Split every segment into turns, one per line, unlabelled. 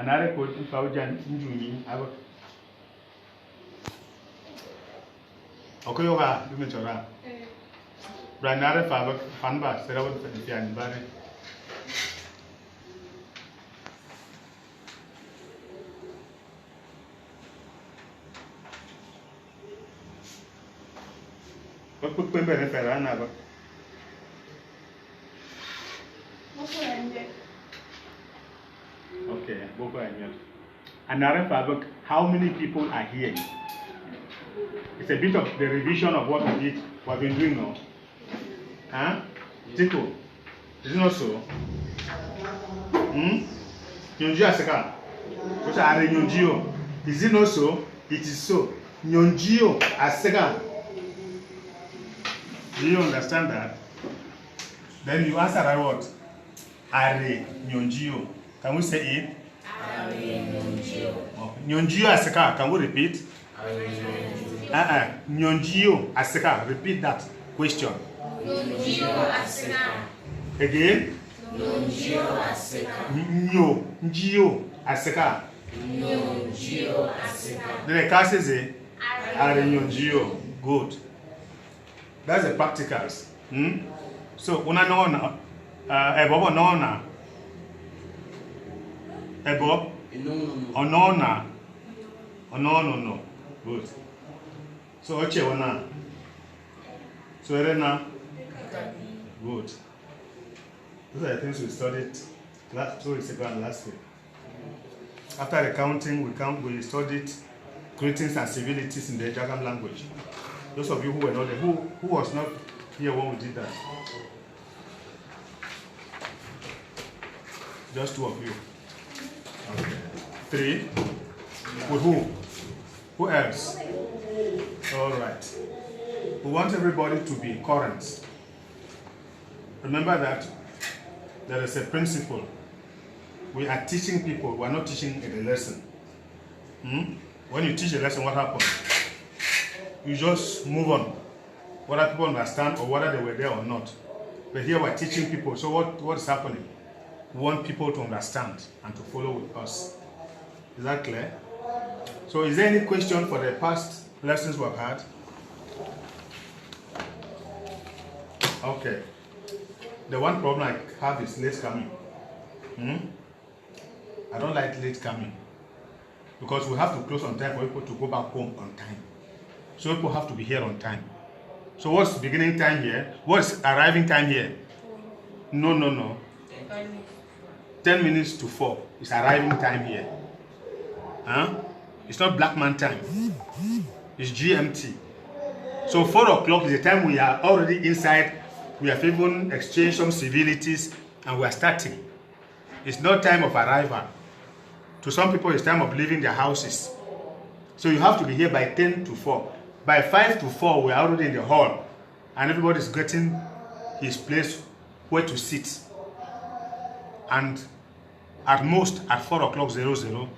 Another quote in Paujan Njuni. Okay, you are doing it around. Branare Faber, Fanba, Sarah, and Barry. What put Pember if I ran over? Okay, Boko and Another Faber, how many people are here? It's a bit of the revision of what we did, what we've been doing now. Huh? Tico, is it not so? Nyonji Aseka. What are Nyonjio? Is it not so? It is so. Nyonjio Aseka. Do you understand that? Then you answer that what? Are Nyonjio. Can we say it?
Are Nyonjio.
Nyonjio Aseka. Can we repeat? Nyonjio Aseka. Repeat that question.
Nyonjio Aseka.
Again?
Nyonjio Aseka.
Nyonjio Aseka.
Nyonjio Aseka.
Then the car says, Are Nyonjio. Good. That's the practicals. So, una no na. Ebobo no na. Ebo? No. No. Good. So, oche wana. So, Elena. Good. Those are the things we studied 2 weeks ago and last week. After the counting, we studied greetings and civilities in the Jagam language. Those of you who were not there, who was not here when we did that? Just 2 of you. Okay. 3. With who? Who else? All right. We want everybody to be current. Remember that there is a principle. We are teaching people, we are not teaching a lesson. When you teach a lesson, what happens? You just move on. Whether people understand or whether they were there or not. But here we are teaching people. So what is happening? We want people to understand and to follow with us. Is that clear? So is there any question for the past lessons we've had? Okay. The one problem I have is late coming. I don't like late coming. Because we have to close on time for people to go back home on time. So people have to be here on time. So what's beginning time here? What's arriving time here? No. 10 minutes to 4 is arriving time here. It's not black man time. It's GMT. So 4 o'clock is the time we are already inside. We have even exchanged some civilities and we are starting. It's not time of arrival. To some people, it's time of leaving their houses. So you have to be here by 10 to 4. By 5 to 4, we are already in the hall. And everybody is getting his place where to sit. And at most, at 4 o'clock 00,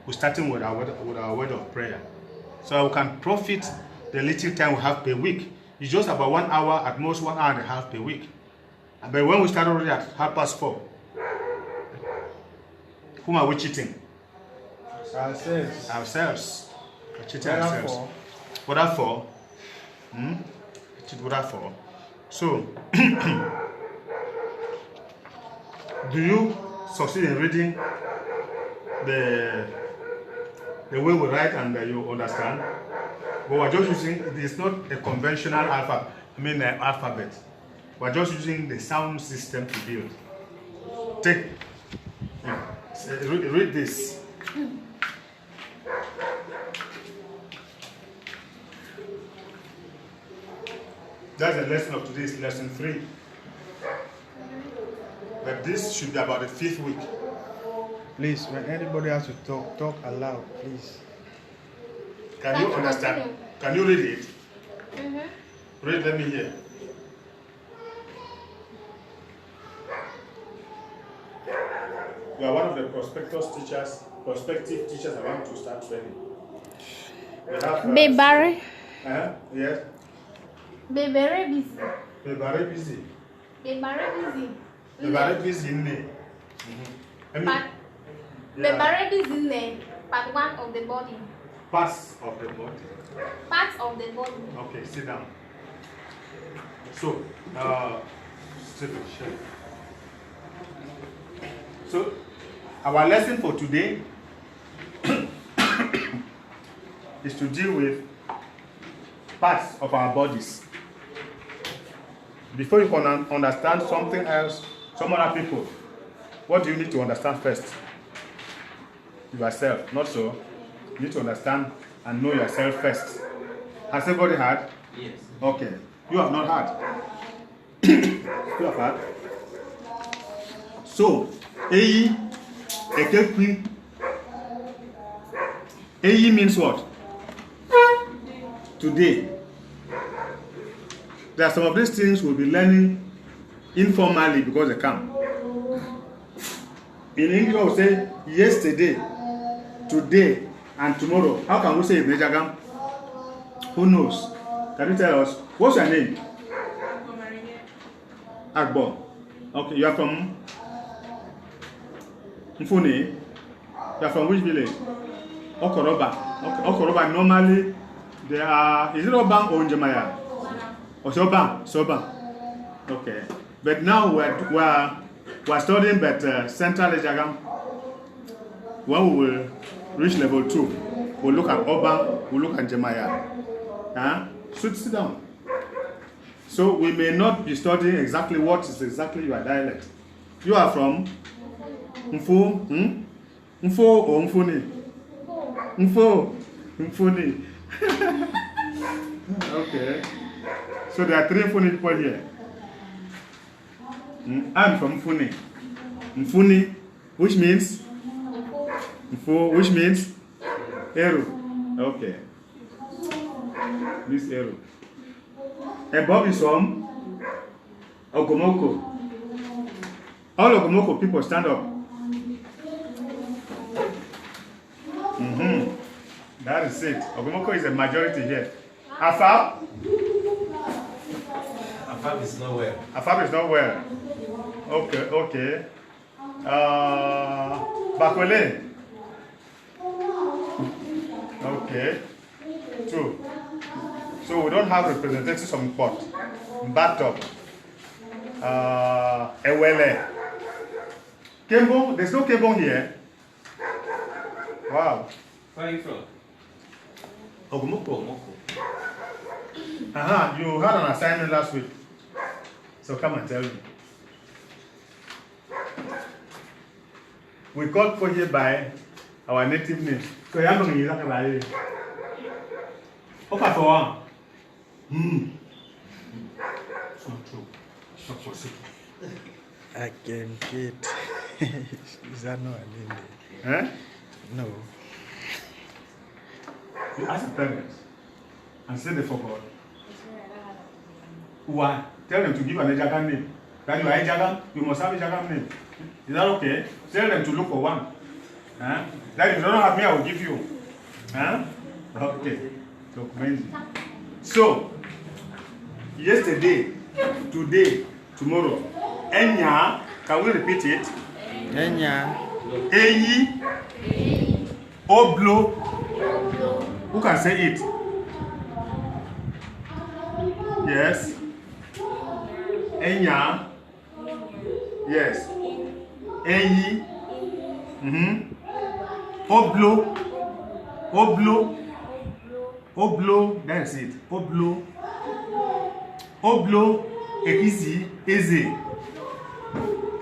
we're starting with our word of prayer. So we can profit the little time we have per week. It's just about 1 hour, at most 1 hour and a half per week. But when we start already at 4:30, whom are we cheating? Ourselves. We're cheating ourselves. What are for? Cheat what are for? So, do you succeed in reading the way we write and you understand? But we're just using, it is not a conventional alphabet. We're just using the sound system to build. Read this. That's the lesson of today's lesson 3. But this should be about the 5th week.
Please, when anybody has to talk aloud, please.
Can you understand? Can you read it? Read, let me hear. You are one of the prospective teachers I want to start training.
Be very.
Yes.
Be very busy.
Be very busy.
Be very busy.
Be very busy in there.
Bebare is in the part 1 of the body.
Parts of the body.
Parts of the body.
Okay, sit down. So, Stephen, share. So, our lesson for today is to deal with parts of our bodies. Before you can understand something else, some other people, what do you need to understand first? Yourself, not so. You need to understand and know yourself first. Has everybody had?
Yes.
Okay. You have not had. You have had. So, Eyi, Ekekwi. Eyi means what? Today. There are some of these things we'll be learning informally because they come. In English, we'll say yesterday, today, and tomorrow. How can we say it, Nejagam? Who knows? Can you tell us? What's your name? Agbo. Okay, you are from Mfuni. You are from which village? Okoroba. Okay, Okoroba. Normally, there are. Is it Obang or Njemaya? Or Soba? Soba. Okay. But now we're studying at Central Ejagam. When we will reach level 2, we'll look at Obang, we'll look at Njemaya. Huh? Sit down. So we may not be studying exactly what is exactly your dialect. You are from Mfo, Mfo or Mfuni? Mfo, Mfuni. Okay. So there are 3 Mfuni people here. I'm from Mfuni. Mfuni, which means? Mfo, which means? Eru. Okay. This arrow. And Bob is from Ogomoko. All Ogomoko people stand up. That is it. Ogomoko is a majority here. Afab?
Afab is nowhere.
Afab is not well. Okay, okay. Bakwele? Okay. True. So we don't have representatives from Port. Batop. Ewele. Kembong, there's no Kembong here. Wow.
Where are you from?
Ogumoko.
Moko.
You had an assignment last week. So come and tell me. We called for here by our native name. So you have to be like okay, for one. So true. So possible.
I can get. Is that not an Indian?
Eh?
No.
You ask the parents and say they forgot. Why? Tell them to give an Ejagan name. That you are Ejagan, you must have Ejagan name. Is that okay? Tell them to look for one. That if you don't have me, I will give you. Okay. So, yesterday, today, tomorrow. Enya, can we repeat it?
Enya.
Eyi. Oblo. Who can say it? Yes. Enya. Yes. Eyi. Oblo. Oblo. Oblo. That's it. Oblo. Oblo. Ekizi. Eze.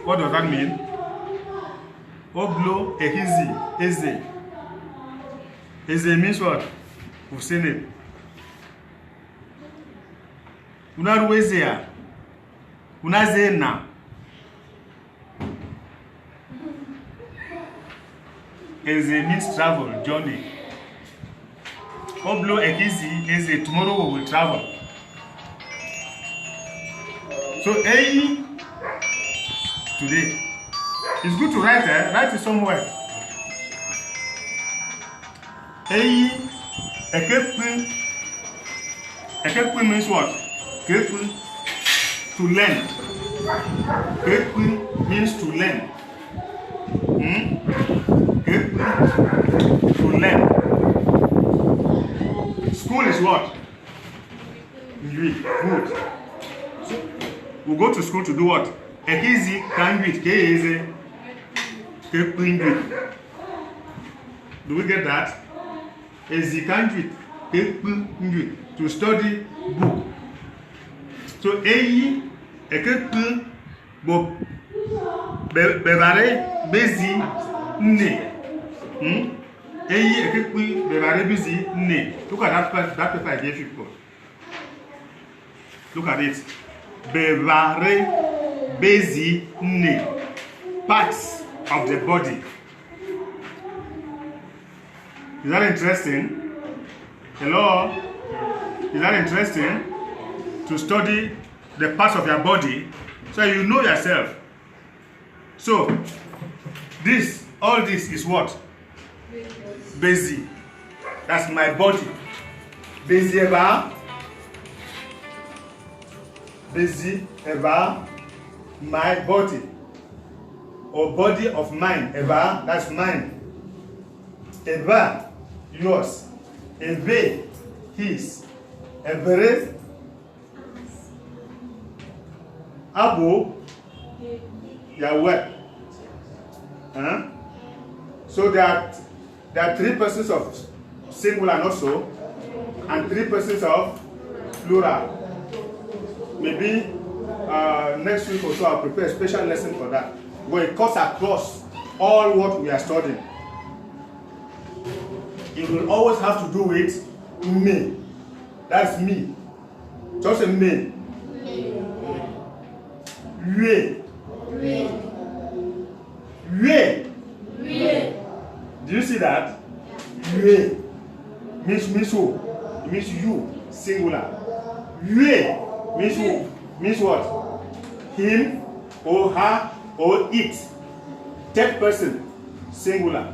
What does that mean? Oblo. Ekizi. Eze. Eze means what? We've seen it. Unaruwezea. Unazena. Eze means travel, journey. Oblo ekizi eze, tomorrow we will travel. So Eyi, today. It's good to write, write it somewhere. Eyi, ekekwi. Ekekwi means what? Ekekwi, to learn. Ekekwi means to learn. is what? Good. So, we go to school to do what? Easy kanwit. Do we get that? Easy kanwit. To study book. So eyi ekekun bo bevare bezi nne. Eyi ekekun bevare bezi nne. Look at that paper I gave you. Look at it. Bevare bezi nne. Parts of the body. Is that interesting? Hello? Is that interesting? To study the parts of your body so you know yourself. So, all this is what? Bezi. That's my body. Bezi eba. Bezi eba. My body. Or body of mine. Eba. That's mine. Eba. Yours. Ebe. His. Ebere. Abo. Yahweh. So there are 3 persons of singular and also, and 3 persons of plural. Maybe next week or so I'll prepare a special lesson for that, where it cuts across all what we are studying. It will always have to do with me. That's me. Just a me. Yue. Yue. Do you see that? Yue means who? It means you, singular. Yue means who? Means what? Him or her or it. 3rd person, singular.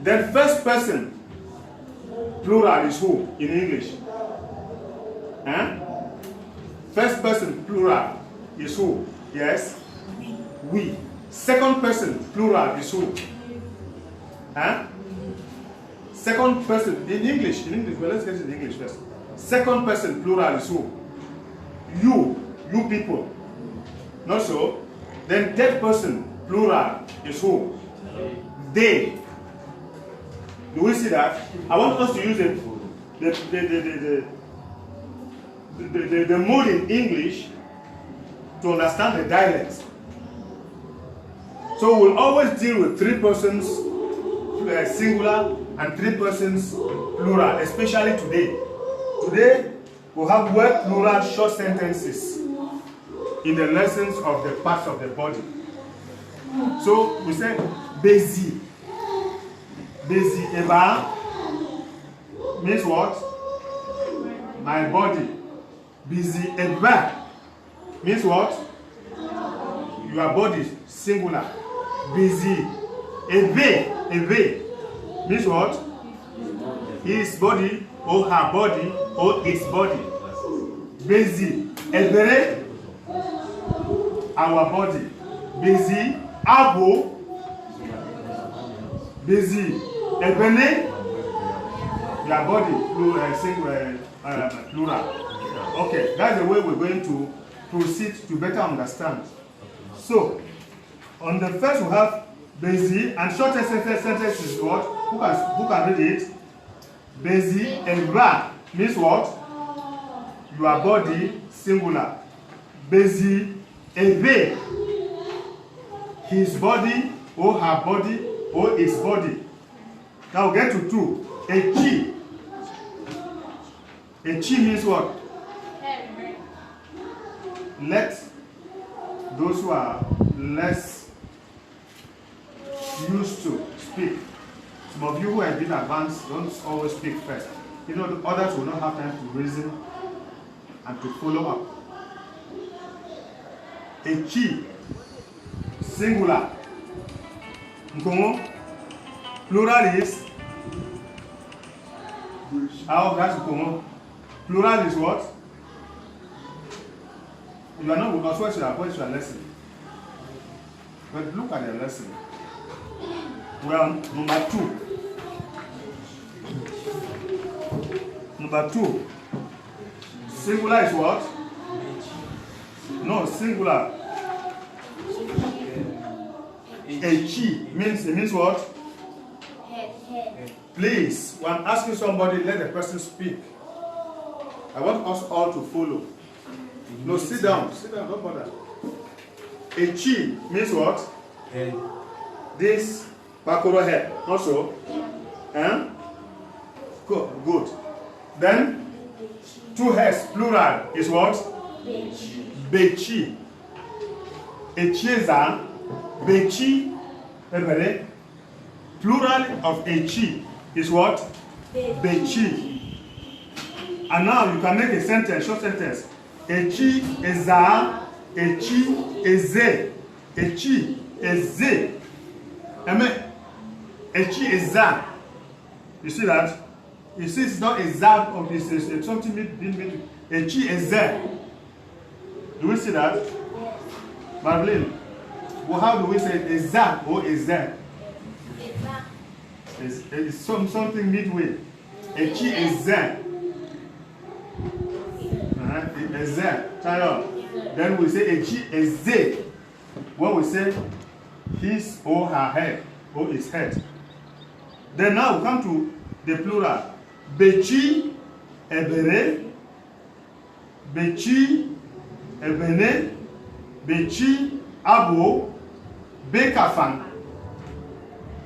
Then 1st person, plural is who in English? 1st person, plural is who? Yes? We. 2nd person, plural is who? 2nd person, in English, well, let's get it in English first. 2nd person, plural is who? You people. Not so. Then 3rd person, plural is who? They. Do we see that? I want us to use the mode in English to understand the dialect. So we'll always deal with 3 persons singular and 3 persons plural, especially today. Today we'll have word plural short sentences in the lessons of the parts of the body. So we say bezi. Bezi eba means what? My body. Bezi eba means what? Your body, singular. Bezi ebe means what? His body or her body or its body. Bezi ebere, our body. Bezi abo. Bezi ebene, your body, plural. Okay, that's the way we're going to proceed to better understand. So, on the first we have bezi, and shortest sentence is what? Who can read it? Bezi eba means what? Your body, singular. Bezi ebe, his body or her body or its body. Now get to 2. Echi. Echi means what? Let those who are less used to speak. Some of you who have been advanced don't always speak first. You know, the others will not have time to reason and to follow up. Echi, singular. Nkomo, plural is? That's Nkomo. Plural is what? You are not with us. What's your lesson? But look at the lesson. Well, number 2. Number 2. Singular is what? No, singular. Echi means what?
Head.
Please, when asking somebody, let the person speak. I want us all to follow. No, sit down, don't bother. Echi means what?
Head.
This bakoro head, not so? Eh? Good. Then, 2 heads, plural, is what? Bechi. Echieza, bechi, everybody. Plural of echi is what? Bechi. And now you can make a sentence, short sentence. Echi eza, echi eze, echi eze. Echi eza. You see that? You see it's not a za, it's something between echi eze. Do we see that? Marlene, well, how do we say eza or eze? It's something midway. Echi eze. Eze. Try on. Then we say echi eze. When we say his or her head or his head. Then now we come to the plural. Bechi ebere. Bechi ebene. Bechi abo. Bekafan.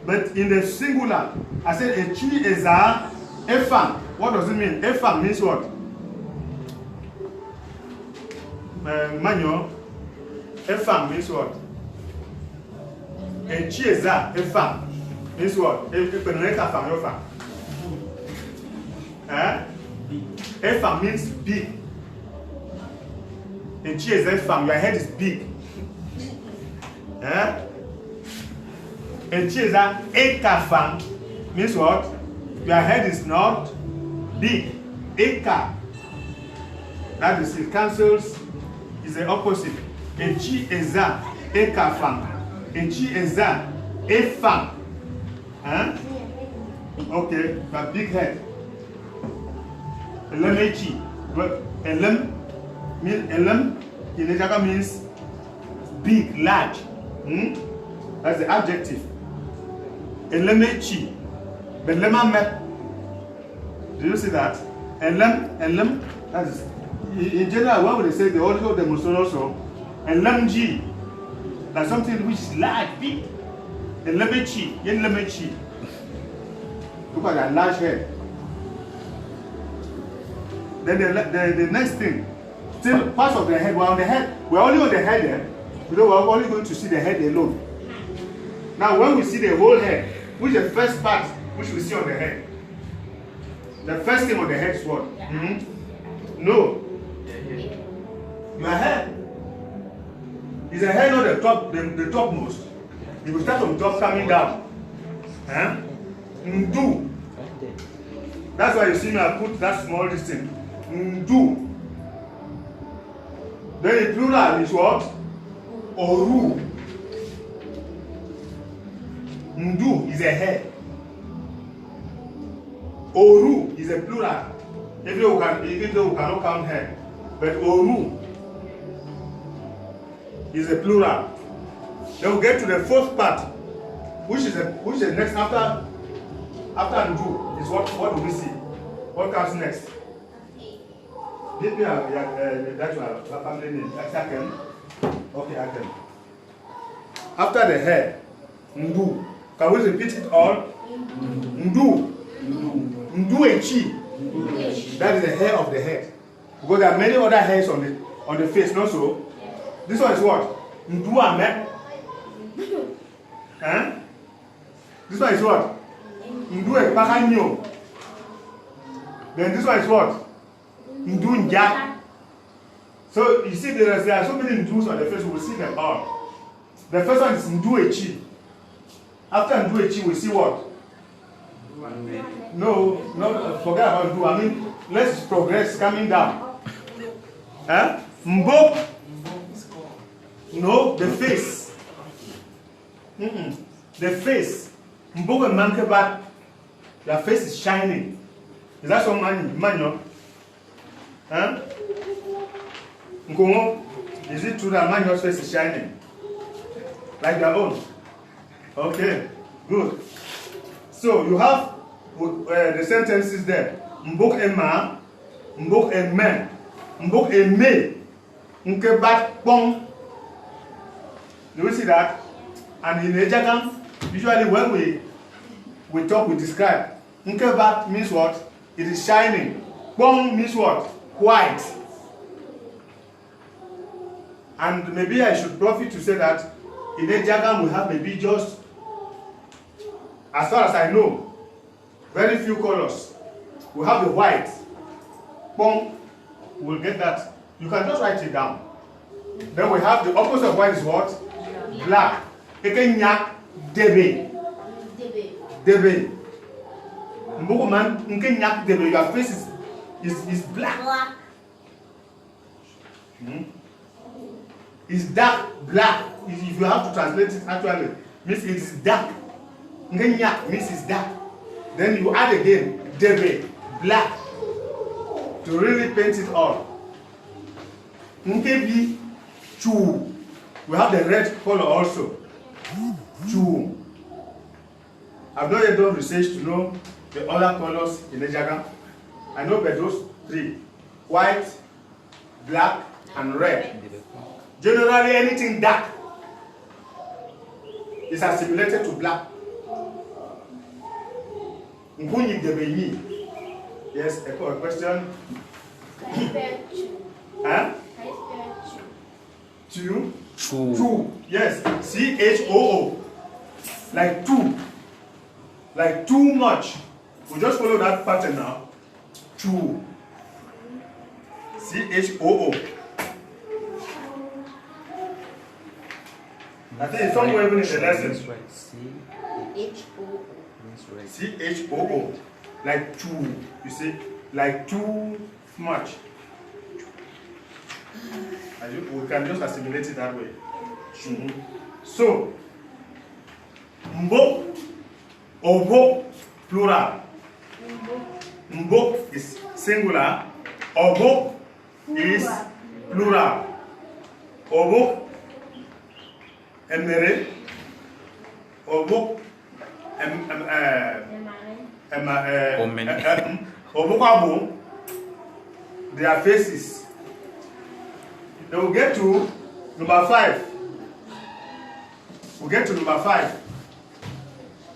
But in the singular, I said echi eza efan. What does it mean? Efan means what? Manyo. Efan means what? Echi eza efan means what? Efan means big. Echi eza efan, your head is big. Echieza ekafan means what? Your head is not big. Eka. That is, it cancels, is the opposite. Echieza ekafan. Echieza efan. Okay, but big head. Elemechi. Elem in Ejaka means big, large. That's the adjective. Elemechi. Belema mep. Do you see that? Elem, that is, in general, when they say the audio demonstration also, elemji, that's something which is large, big. Elemechi. Look at that large head. Then the next thing, still parts of the head, we're on the head, we're only on the head there, because we're only going to see the head alone. Now, when we see the whole head, which is the first part which we see on the head? The first thing on the head is what? No. Your head. Is the head not the top, the topmost? You will start from top coming down. Ndu. That's why you see me, I put that small distance. Ndu. Then the plural is what? Oru. Ndu is a head. Oru is a plural. Even though we cannot count head. But Oru is a plural. Then we get to the fourth part, which is next after Ndu. Is what do we see? What comes next? Give me that family name. Aken. Okay, Aken. After the head, Ndu. Can we repeat it all? Ndu. Ndu echi. That is the hair of the head. Because there are many other hairs on the face, not so? This one is what? Ndu ame. This one is what? Ndu epakanyo. Then this one is what? Ndu nja. So you see there are so many ndus on the face, we will see them all. The first one is Ndu echi. After Ndu echi, we see what? No, forget about Ndu. I mean, let's progress coming down. Mbo. No, the face. The face. Mbo and Mankeba, your face is shining. Is that some manyo? Huh? Nkongo, is it true that manyo's face is shining? Like their own? Okay, good. So you have the sentences there. Mbok ema, mbok emen, mbok eme, nke bat pong. Do you see that? And in Ejagam, usually when we talk, we describe. Nke bat means what? It is shining. Pong means what? White. And maybe I should profit to say that in Ejagam we have maybe just, as far as I know, very few colors. We have the white. Pong, we'll get that. You can just write it down. Then we have the opposite of white is what? Black. Ekenyak debe. Debe. Mbokuman, nkenyak debe. Your face is black. It's dark black. If you have to translate it actually, means it is dark. Nkenyak means it's dark. Then you add again debe, black, to really paint it all. Nkebi chu. We have the red color also. Chu. I've not yet done research to know the other colors in Ejagam. I know but those three: white, black, and red. Generally, anything dark is assimilated to black. Yes, a question. Huh? Two. Two. Yes. CHOO. Like two. Like too much. We just follow that pattern now. Two. CHOO. I think it's somewhere even in the lesson. CHOO. Like too. You see? Like too much. We can just assimilate it that way. So, mbo, obo, plural. Mbo is singular. Obo is plural. Obo, emere. Obo, obo kwabo. Their faces. Then we'll get to number 5. We'll get to number 5.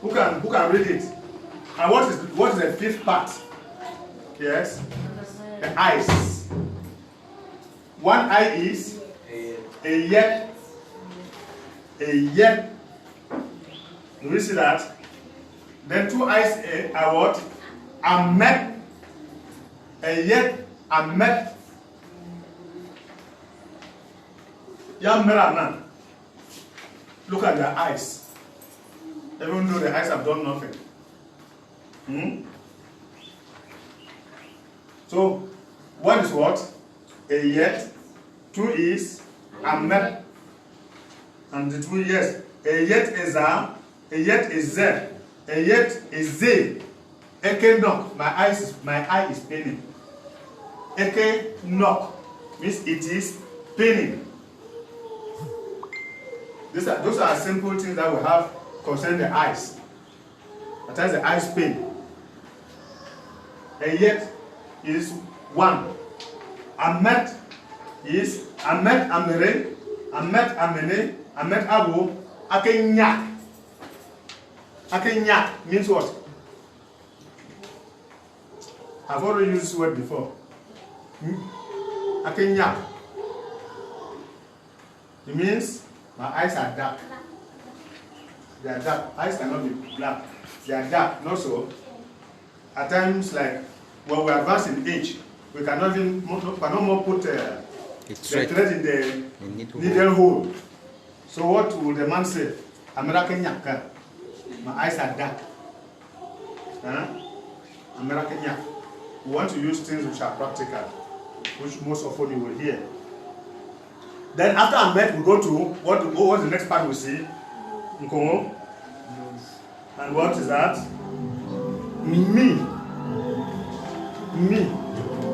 Who can read it? And what is the 5th part? Yes? The eyes. One eye is a yet. A yet. Do you see that? Then 2 eyes are what? A met. A yet. A met. Young man, look at their eyes. Even though the eyes have done nothing. So, 1 is what? A yet. 2 is a met. And the 2 yes. A yet is a yet is z. A yet is z. Eke knock. My eye is paining. Eke knock means it is paining. Those are simple things that we have concerning the eyes. At times the eyes pain. A yet is 1. Amet is amet amere, amet amene, amet abu, akenyak. Akenyak means what? I've already used this word before. Akenyak. It means my eyes are dark. They are dark. Eyes cannot be black. They are dark. Not so. At times, like when we advance in age, we cannot more put the thread in the needle hole. So what will the man say? American Yaka. My eyes are dark. American Yak. We want to use things which are practical, which most often you will hear. Then after Ahmed, we go to what's the next part we see? Nkongo. And what is that? Me. Me.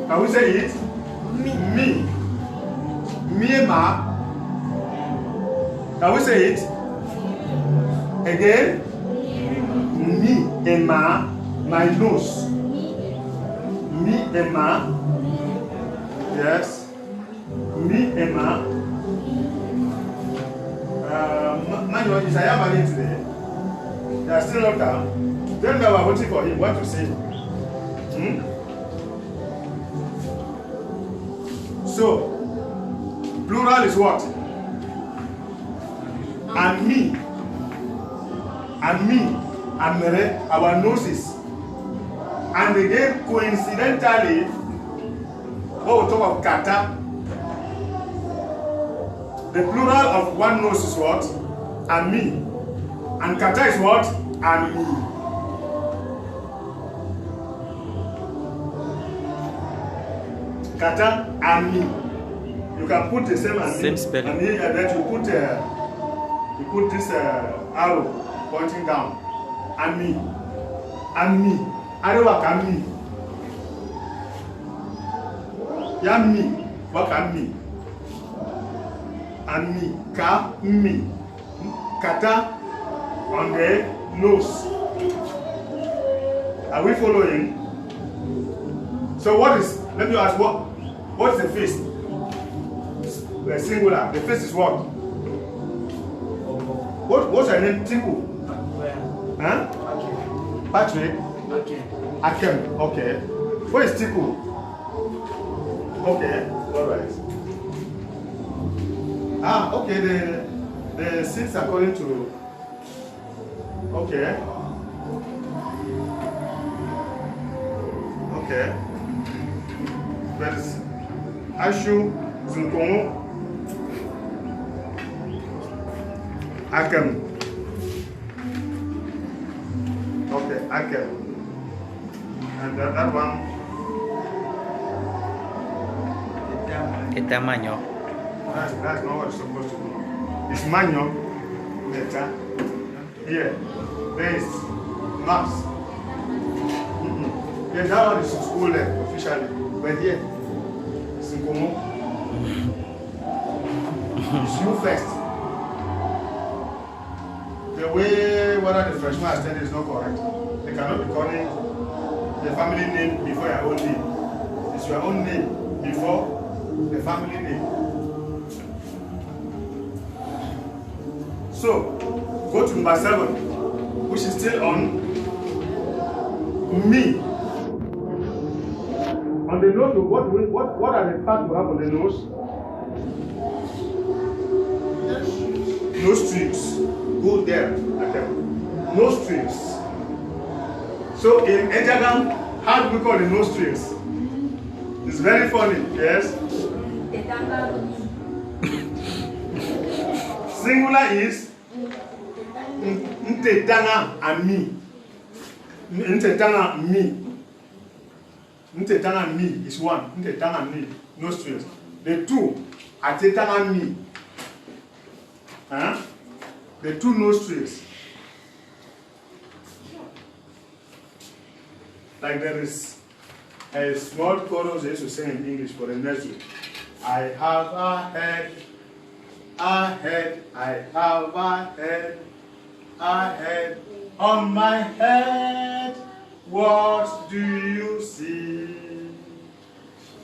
Can we say it? Me. Me. Me ma. Can we say it? Again? Me ma. My nose. Me ma. Yes. Me ma. Manuel, is Isaiah married today? They are still not down. Then they were waiting for him. What to say? So, plural is what? And me. And me. And Mere, our noses. And again, coincidentally, when we talk of kata, the plural of one nose is what? And me. And kata is what? And me. Kata and me. You can put the same and
Same
me.
spelling.
And then you put this arrow pointing down. And me. And me. Arewa can me. Ya me. What can me? And me. Ka me. Kata on the nose. Are we following? So what is, let me ask, what is the face? The singular. The face is what? What's your name? Tiku? Huh? Patrick? Akem. Okay. Where is Tiku? Okay. Alright. Okay. The seats according to. Okay. Okay. That is Ashu Zunkomo Akem. Okay, Akem. And that one.
¿Qué tamaño?
That's not what it's supposed to be. It's manual. Letter. Here. There is maps. Yeah, that one is school level officially. But here, Sinkomo. It's you first. The way whether the freshman has said is not correct. They cannot be calling the family name before your own name. It's your own name before the family name. So, go to number 7, which is still on me. On the nose, what are the parts we have on the nose? Nose strings. Go there. Okay. Nose strings. So in Ejagam, how do we call the nose strings? It's very funny, yes? Singular is Ntetanga and me. Ntetanga me. Ntetanga me is one. Ntetanga me. No strings. The two are Tetanga me. Huh? The two no strings. Like there is a small chorus they used to sing in English for the nursery. I have a head, I have a head on my head. What do you see?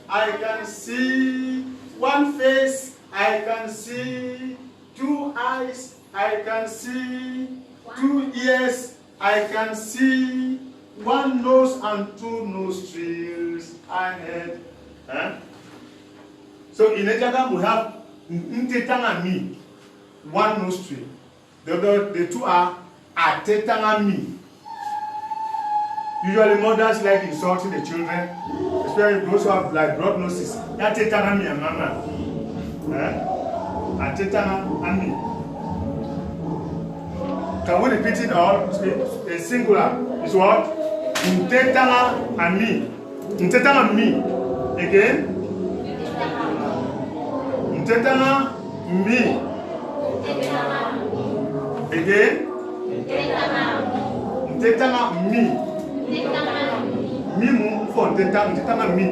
I can see one face, I can see two eyes, I can see 2 ears, I can see 1 nose and 2 nostrils. I had. Huh? So in Ejagam we have Ntetanga me, 1 nostril. The two are Atetanga me. Usually mothers like insulting the children, especially those who have like broad noses. Atetanga me and mama. Huh? Atetanga me. Can we repeat it all? A singular is what? Ntetanga and me. Ntetanga me. Again. Ntetanga me. Again. Ntetanga me. Me mum for nteta mi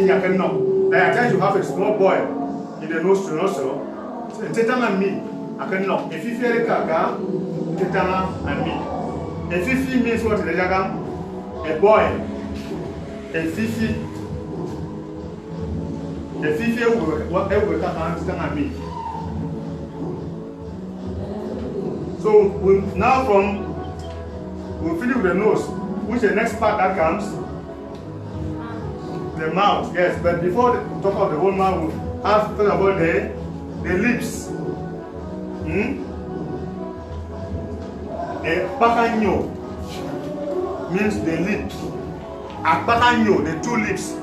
nyaken no. Like at times you have a small boy in the nostril also. Nteta mi aken no. If you feel kaka nteta and me. If you means what the jaga a boy. A fifi what ever kaka me. So we now we'll fill it with the nose. Which is the next part that comes? The mouth, yes. But before we talk of the whole mouth, we'll have to talk about the lips. Pakanyo means the lips. Pakanyo, the two lips.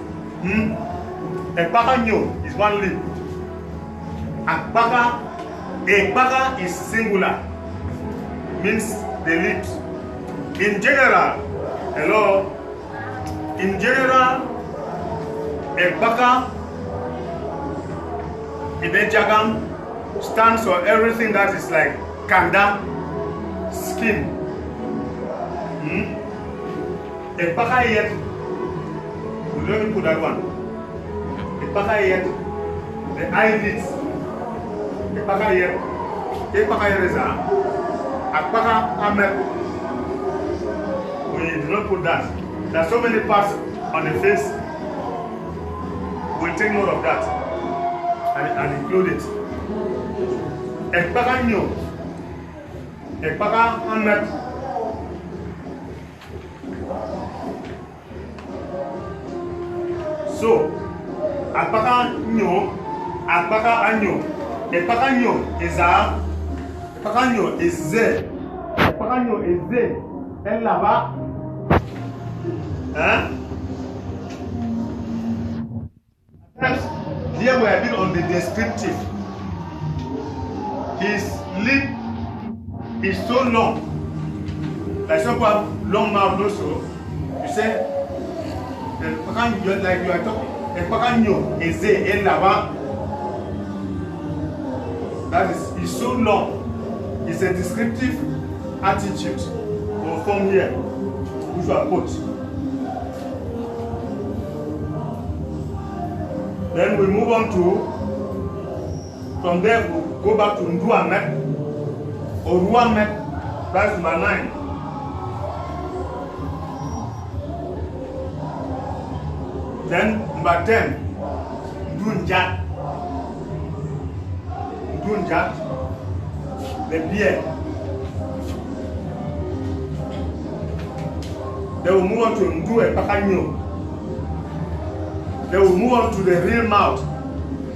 Pakanyo is one lip. Paka is singular, means the lips. In general, hello. In general, Ekbaka Ibejagam stands for everything that is like kanda, skin. Ekbaka yet. Let me put that one. Ekbaka yet. The eyelids. Ekbaka yet. Ekbaka yet is Ekbaka amet. We do not put that. There are so many parts on the face. We'll take note of that and include it. Ekpaka nyo. Ekpaka amet. So, ekpaka nyo. Ekpaka anyo. Ekpaka nyo is a. Ekpaka nyo is ze. Ekpaka nyo is ze. El lava. Here we are a bit on the descriptive. His lip is so long. Like some people have long mouth also. You say, like you are talking, is a lava. That is so long. It's a descriptive attitude or form here, which you are put. Then we move on to, from there we go back to Nduamet or Ruamet, that's number 9. Then number 10, Dunjat. Dunjat, the beard. Then we move on to Nduepakanyo. Then we move on to the real mouth.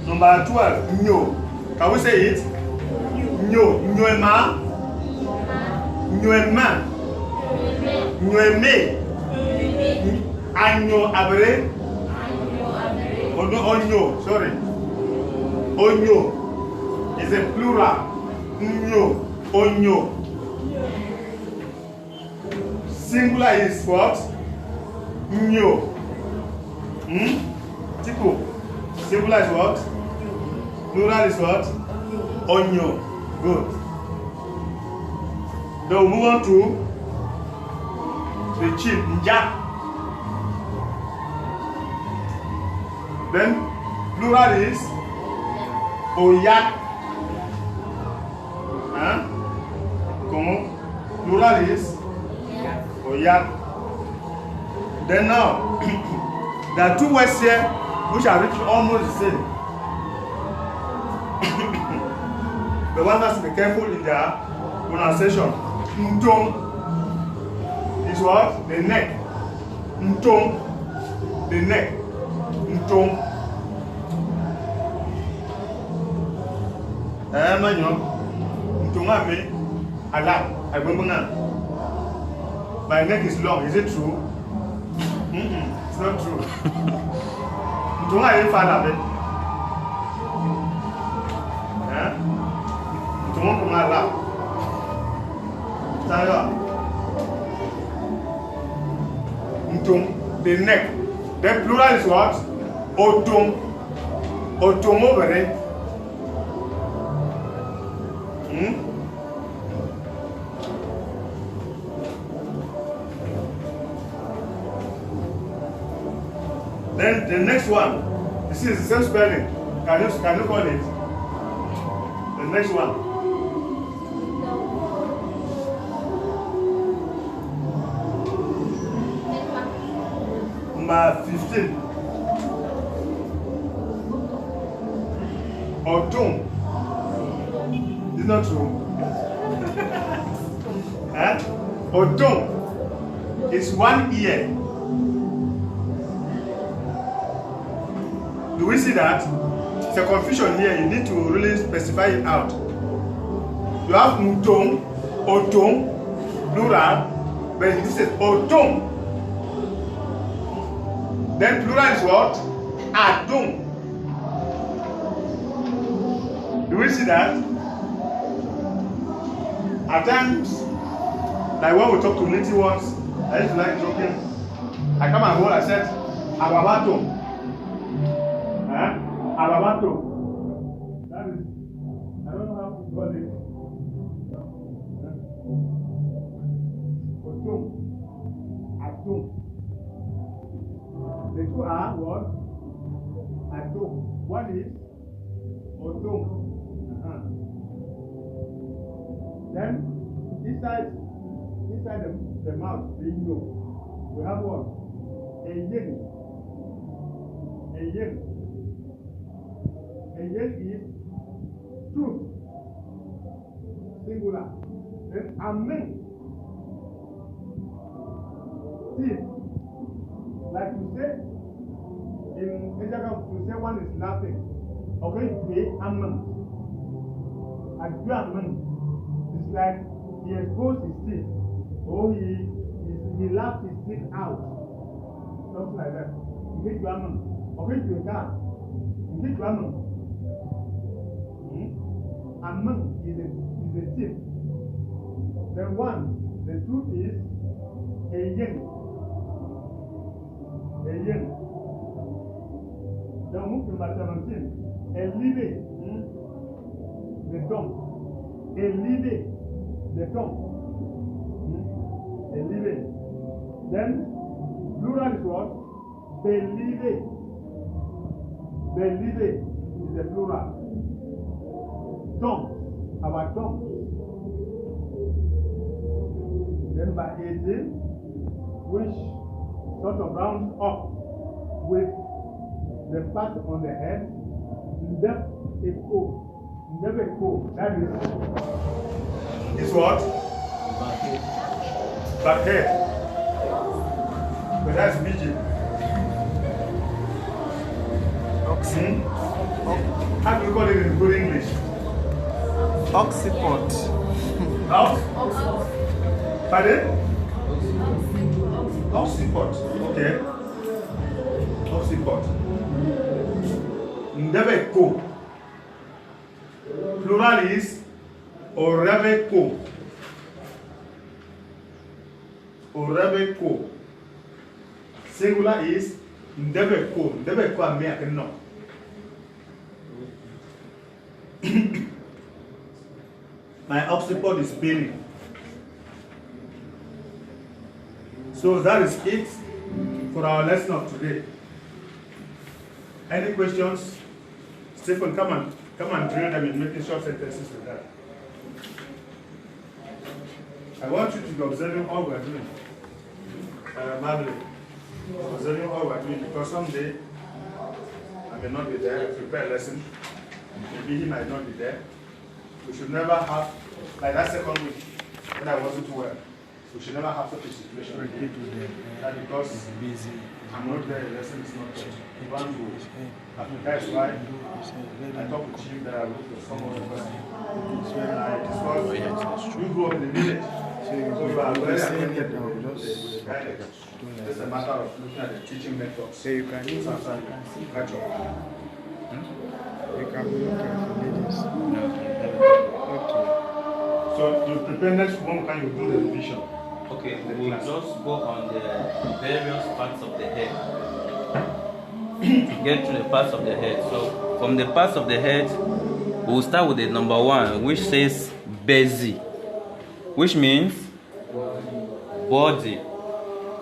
Number 12, Nyo. Can we say it? Nyo. Nyoema. Nyoema. Nyoeme. Anyo abre. Onyo. Sorry. Onyo is a plural. Nyo. Onyo. Singular is what? Nyo. Tipo. Singular is what? Plural is what? Onyo. Good. Then we move on to the chin. Nja. Then plural is Oyak. Como? Plural is Oyak. Then now, there are two words here which are written almost the same. The one has to be careful in their pronunciation. Ntong is what? The neck. Ntong, the neck. Ntong. Ntong ame alap. My neck is long. Is it true? It's not true. Ntong ame falabe. Ntong alap. Ntong, the neck. The plural is what? Otong. Otong over there. Then the next one, this is the same spelling. Can you call it? The next one. Number 15. Autumn. Is not true? Huh? Autumn is 1 year. Do we see that? It's a confusion here. You need to really specify it out. You have autumn, plural, but this is autumn. Then plural is what? Adum. Do we see that? At times, like when we talk to little ones, I used to like joking. I come and go, I said, Ababato. Ababato. That is, I don't know how to call it. Otum. Atum. The two are what? Atum. One is Otum. Then inside the mouth, the nose, we have what? A yin. A yin. A yin is truth. Singular. Then amen. Teeth. Like you say, in Ejaga, you say one is laughing. Okay, you say amen. Amen. It's like he exposed his teeth, or he laughed his teeth out. Something like that. You get your amen. Okay, you can. You get your amen. Amen is a teeth. Then the truth is a yin. A yin. Then move to number 17. A living. The tongue. A living. The tongue. A living. Then plural is what? Believe. Believe is the plural. Tongue. Our tongue. Then by 18, which sort of rounds up with the part on the head, never echo. That is what? Back head. But that's midget.
Oxy.
How do you call it in good English?
Occiput.
Pardon? Occiput. Okay. Occiput. Ndebeko. Plural is Orebeko. Orebeko. Singular is Ndebeko. Ndebeko I can know. My occiput is paining. So that is it for our lesson of today. Any questions? Stephen, come and drill them in making short sentences with that. I want you to be observing all we're doing. Madeline, observing all we're doing, because someday I may not be there. I prepare a lesson. Maybe he might not be there. We should never have, like that second week when I wasn't well, we should never have such a situation again. That because I'm not there, the lesson is not there. You want to, that's why I talked to you that I looked at some of the questions. You grew up in the village. So you are very acquainted with the dialect. It's a matter of looking at the teaching methods.
So you can use
catch up.
You can look at religions. Okay.
So you prepare next one, can you do the revision?
Okay, we'll just go on the various parts of the head. Get to the parts of the head. So from the parts of the head, we'll start with the number 1, which says Bezi, which means body.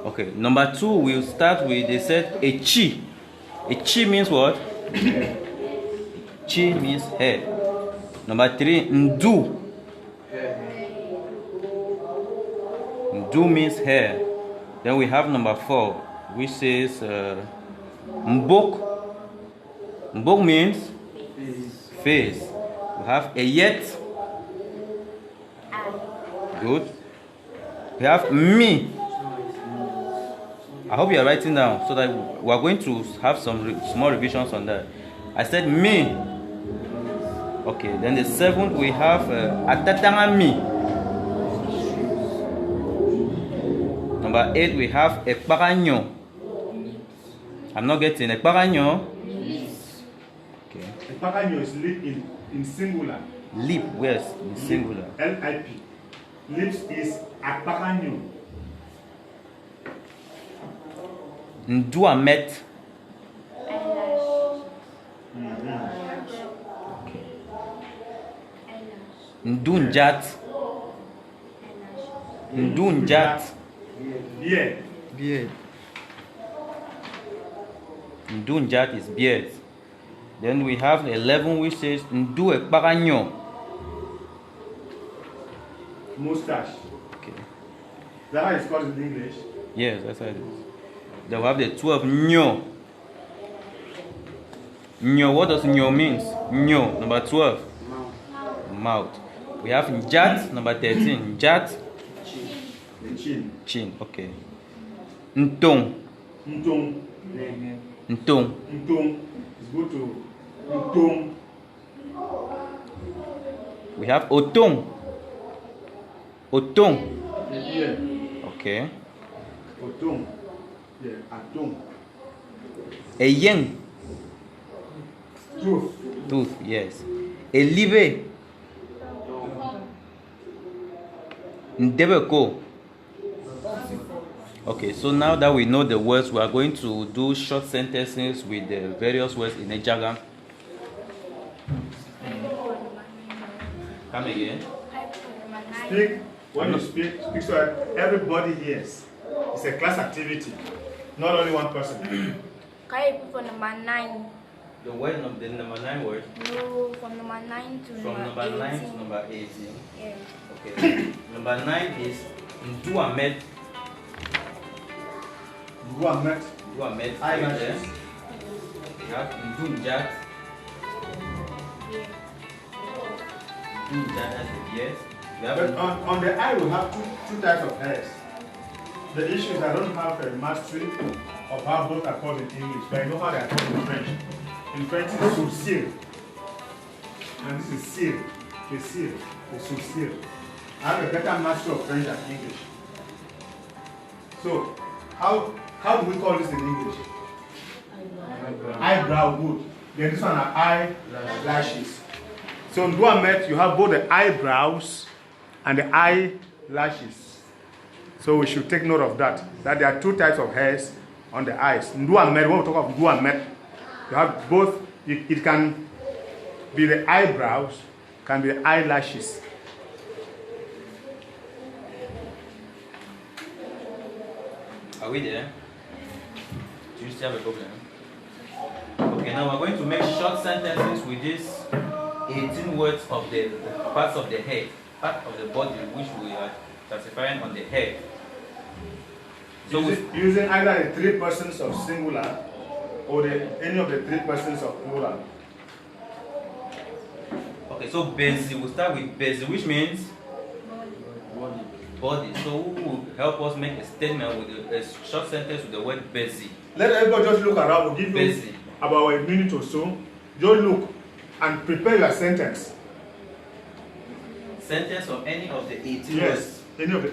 Okay, number 2, we'll start with, they said Echi, A chi means what? Chi means head. Number 3, ndu. Ndu means hair. Then we have number 4, which says mbok. Mbok means face. We have eyet. Good. We have me. I hope you are writing down so that we are going to have some small revisions on that. I said me. Okay, then the 7th we have atatangami. Number 8 we have ekparanyo. I'm not getting ekparanyo. Okay.
Ekparanyo is lip in singular.
Lip, yes, in singular.
L-I-P. Lips is ekparanyo.
Nduamet. Ndunjat. Ndunjat.
Beard.
Beard.
Ndunjat is beard. Then we have 11 which says Ndu ekparanyo.
Mustache.
Okay.
Is that how it's called in English?
Yes, that's how it is. Then we have the 12 nyo. Nyo, what does nyo means? Nyo, number 12. Mouth. We have njat, number 13. Njat.
The chin.
Chin, okay. Ntong.
Ntong.
Ntong.
Ntong. It's good to Ntong.
We have otong. Otong.
Yeah.
Okay.
Otong. Yeah. Atong.
Eyeng.
Tooth.
Tooth, yes. Elive. Ndebeko. Okay, so now that we know the words, we are going to do short sentences with the various words in a jargon. Come again.
Speak. When you speak so that everybody hears. It's a class activity, not only one person.
Can you repeat from number 9?
The word of the number 9 word.
No, from number 9 to
From number
18.
9 to number 18.
Yeah.
Okay. Number 9 is Nduamet.
Nduamet.
Nduamet.
Eyelashes.
We have Ndunjat. Ndunjat as the beard. We have
But on the eye, we have two types of hairs. The issue is I don't have a mastery of how both are called in English, but I know how they are called in French. In French, it's sourcil. And this is cil. The cil. The sourcil. I have a better mastery of French than English. So, how do we call this in English? Eyebrow, good. Then this one are eyelashes. So in Nduamet, you have both the eyebrows and the eyelashes. So we should take note of that. That there are two types of hairs on the eyes. Nduamet, when we talk of Nduamet, you have both. It can be the eyebrows, can be the eyelashes.
Are we there? Do you still have a problem? Okay, now we're going to make short sentences with these 18 words of the parts of the head, part of the body which we are classifying on the head. So
Using either the three persons of singular or any of the three persons of plural.
okay, so bezi, we'll start with bezi, which means body. So who will help us make a statement with a short sentence with the word bezi?
Let everybody just look around. We'll give you
Busy.
about a minute or so. Just look and prepare your sentence.
Sentence of any of the 18
Yes,
words.
any of the